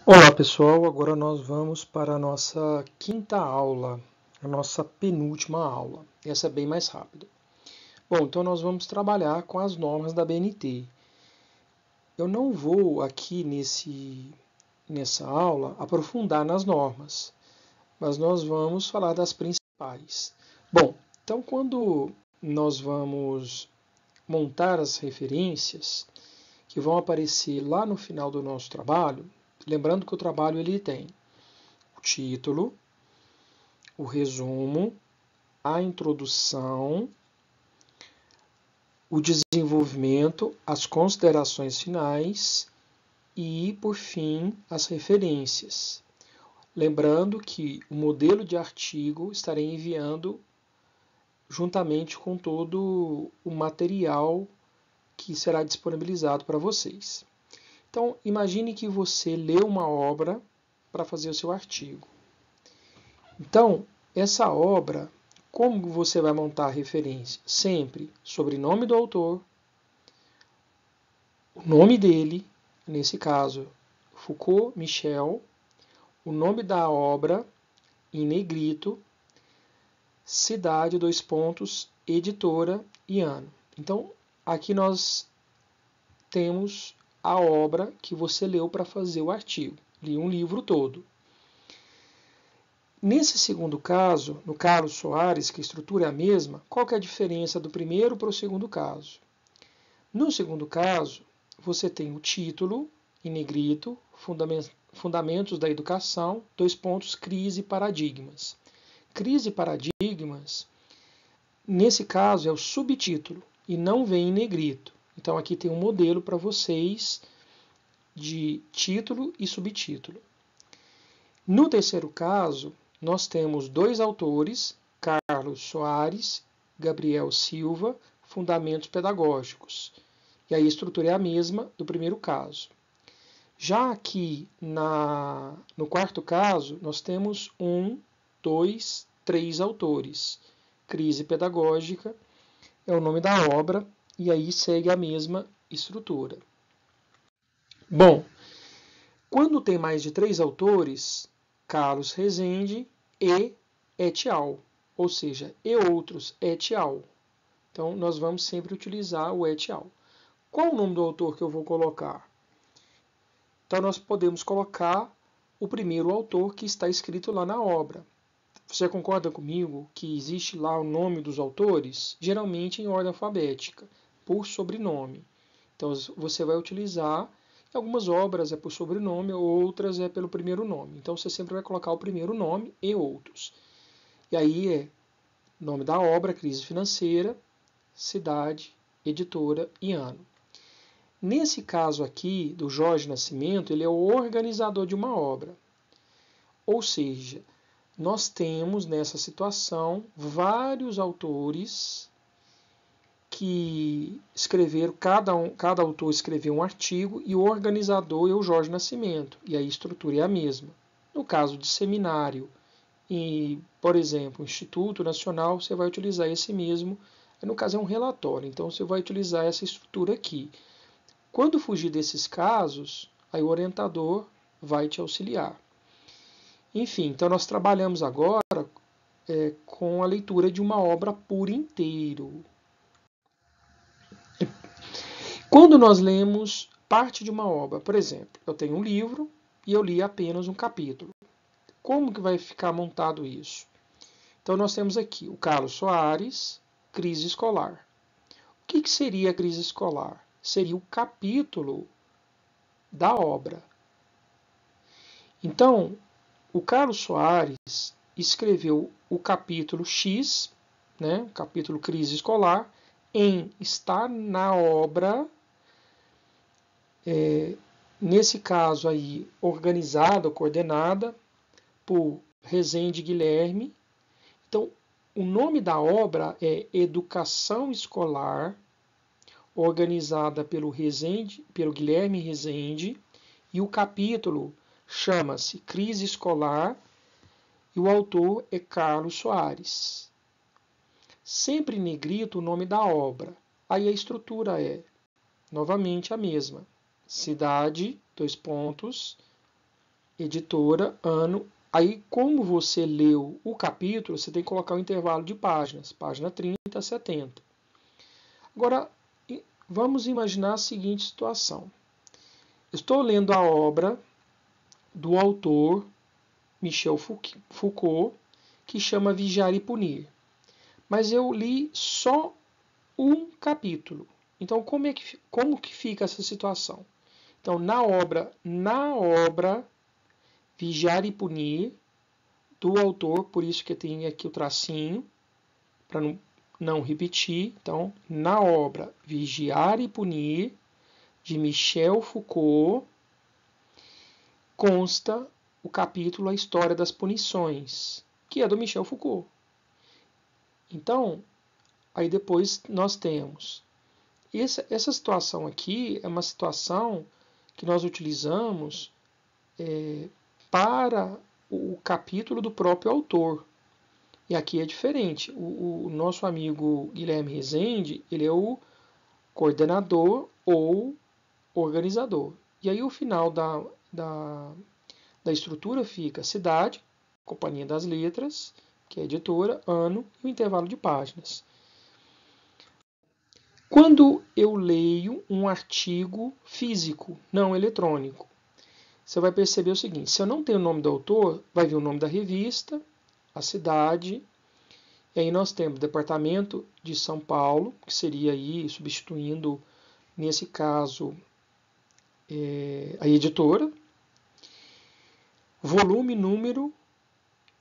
Olá pessoal, agora nós vamos para a nossa quinta aula, a nossa penúltima aula. Essa é bem mais rápida. Bom, então nós vamos trabalhar com as normas da BNT. Eu não vou aqui nessa aula aprofundar nas normas, mas nós vamos falar das principais. Bom, então quando nós vamos montar as referências que vão aparecer lá no final do nosso trabalho, lembrando que o trabalho ele tem o título, o resumo, a introdução, o desenvolvimento, as considerações finais e, por fim, as referências. Lembrando que o modelo de artigo estarei enviando juntamente com todo o material que será disponibilizado para vocês. Então, imagine que você lê uma obra para fazer o seu artigo. Então, essa obra, como você vai montar a referência? Sempre sobrenome do autor, o nome dele, nesse caso, Foucault Michel, o nome da obra em negrito, cidade, dois pontos, editora e ano. Então, aqui nós temos a obra que você leu para fazer o artigo. Li um livro todo. Nesse segundo caso, no Carlos Soares, que a estrutura é a mesma, qual que é a diferença do primeiro para o segundo caso? No segundo caso, você tem o título, em negrito, Fundamentos da Educação, dois pontos, Crise e Paradigmas. Crise e Paradigmas, nesse caso, é o subtítulo e não vem em negrito. Então, aqui tem um modelo para vocês de título e subtítulo. No terceiro caso, nós temos dois autores, Carlos Soares, Gabriel Silva, Fundamentos Pedagógicos. E aí a estrutura é a mesma do primeiro caso. Já aqui no quarto caso, nós temos três autores. Crise Pedagógica é o nome da obra e aí segue a mesma estrutura. Bom, quando tem mais de três autores, Carlos Rezende e et al., ou seja, e outros et al. Então, nós vamos sempre utilizar o et al. Qual o nome do autor que eu vou colocar? Então, nós podemos colocar o primeiro autor que está escrito lá na obra. Você concorda comigo que existe lá o nome dos autores? Geralmente em ordem alfabética, por sobrenome. Então, você vai utilizar, em algumas obras é por sobrenome, outras é pelo primeiro nome. Então, você sempre vai colocar o primeiro nome e outros. E aí é nome da obra, crise financeira, cidade, editora e ano. Nesse caso aqui, do Jorge Nascimento, ele é o organizador de uma obra. Ou seja, nós temos nessa situação vários autores que escreveram, cada autor escreveu um artigo e o organizador é o Jorge Nascimento, e a estrutura é a mesma. No caso de seminário, e, por exemplo, Instituto Nacional, você vai utilizar esse mesmo, no caso é um relatório, então você vai utilizar essa estrutura aqui. Quando fugir desses casos, aí o orientador vai te auxiliar. Enfim, então nós trabalhamos agora com a leitura de uma obra por inteiro. Quando nós lemos parte de uma obra, por exemplo, eu tenho um livro e eu li apenas um capítulo. Como que vai ficar montado isso? Então nós temos aqui o Carlos Soares, crise escolar. O que seria a crise escolar? Seria o capítulo da obra. Então, o Carlos Soares escreveu o capítulo X, né, o capítulo crise escolar, está na obra, nesse caso aí, organizada, coordenada por Rezende Guilherme. Então, o nome da obra é Educação Escolar, organizada pelo Guilherme Rezende, e o capítulo chama-se Crise Escolar, e o autor é Carlos Soares. Sempre em negrito o nome da obra. Aí a estrutura é, novamente, a mesma. Cidade, dois pontos, editora, ano. Aí, como você leu o capítulo, você tem que colocar o intervalo de páginas, página 30 a 70. Agora, vamos imaginar a seguinte situação. Estou lendo a obra do autor Michel Foucault, que chama Vigiar e Punir. Mas eu li só um capítulo. Então, como que fica essa situação? Então, na obra Vigiar e Punir, do autor, por isso que tem aqui o tracinho, para não repetir. Então, na obra Vigiar e Punir, de Michel Foucault, consta o capítulo A História das Punições, que é do Michel Foucault. Então, aí depois nós temos essa situação aqui é uma situação que nós utilizamos para o capítulo do próprio autor. E aqui é diferente. O nosso amigo Guilherme Rezende, ele é o coordenador ou organizador. E aí o final da estrutura fica cidade, Companhia das Letras, que é editora, ano e o intervalo de páginas. Quando eu leio um artigo físico, não eletrônico, você vai perceber o seguinte: se eu não tenho o nome do autor, vai vir o nome da revista, a cidade, e aí nós temos o Departamento de São Paulo, que seria aí substituindo, nesse caso, a editora, volume, número,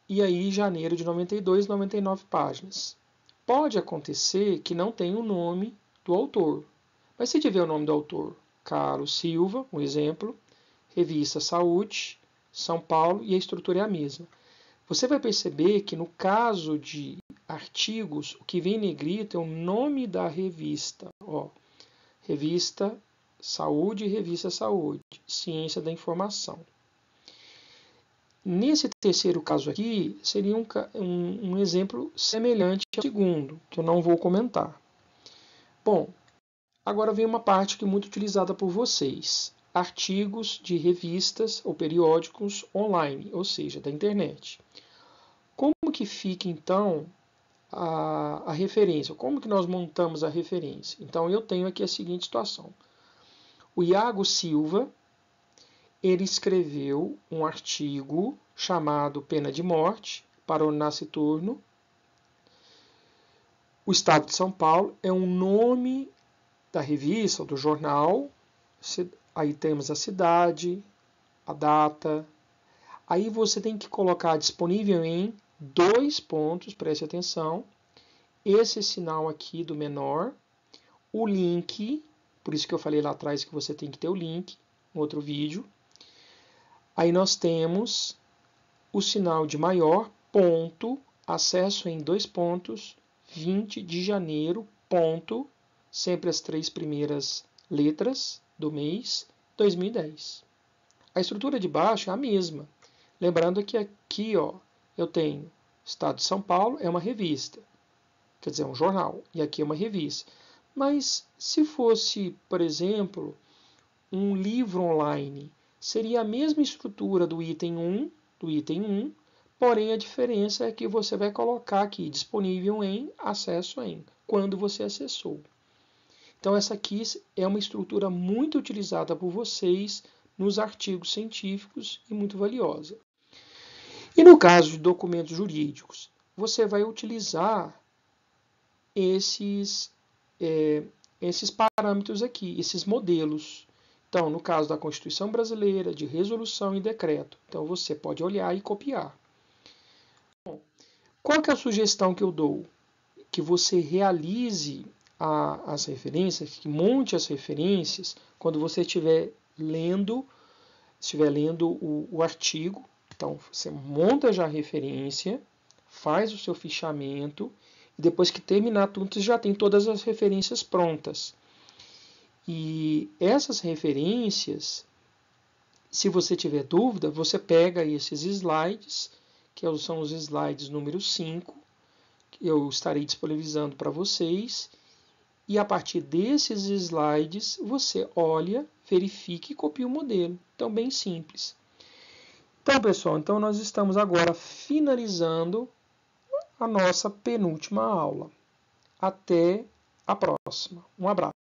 e aí janeiro de 92, 99 páginas. Pode acontecer que não tenha o nome do autor, mas se tiver o nome do autor, Carlos Silva, um exemplo, revista Saúde, São Paulo, e a estrutura é a mesma. Você vai perceber que no caso de artigos, o que vem em negrito é o nome da revista. Revista Saúde e Revista Saúde, Ciência da Informação. Nesse terceiro caso aqui, seria um exemplo semelhante ao segundo, que eu não vou comentar. Bom, agora vem uma parte que é muito utilizada por vocês. Artigos de revistas ou periódicos online, ou seja, da internet. Como que fica, então, a referência? Como que nós montamos a referência? Então, eu tenho aqui a seguinte situação. O Iago Silva, ele escreveu um artigo chamado Pena de Morte para o Nasciturno. O Estado de São Paulo é um nome da revista ou do jornal. Aí temos a cidade, a data. Aí você tem que colocar disponível em 2 pontos, preste atenção. Esse sinal aqui do menor, o link, por isso que eu falei lá atrás que você tem que ter o link, um outro vídeo. Aí nós temos o sinal de maior, ponto, acesso em 2 pontos, 20 de janeiro, ponto, sempre as 3 primeiras letras do mês, 2010. A estrutura de baixo é a mesma. Lembrando que aqui eu tenho Estado de São Paulo, é uma revista, quer dizer, um jornal, e aqui é uma revista. Mas se fosse, por exemplo, um livro online, seria a mesma estrutura do item 1, porém a diferença é que você vai colocar aqui disponível em, acesso em, quando você acessou. Então essa aqui é uma estrutura muito utilizada por vocês nos artigos científicos e muito valiosa. E no caso de documentos jurídicos, você vai utilizar esses parâmetros aqui, esses modelos. Então, no caso da Constituição Brasileira, de resolução e decreto, então você pode olhar e copiar. Bom, qual que é a sugestão que eu dou? Que você realize as referências, que monte as referências quando você estiver lendo o artigo. Então, você monta já a referência, faz o seu fichamento, e depois que terminar tudo, você já tem todas as referências prontas. E essas referências, se você tiver dúvida, você pega esses slides, que são os slides número 5, que eu estarei disponibilizando para vocês, e a partir desses slides, você olha, verifica e copia o modelo. Então, bem simples. Então, pessoal, então nós estamos agora finalizando a nossa penúltima aula. Até a próxima. Um abraço.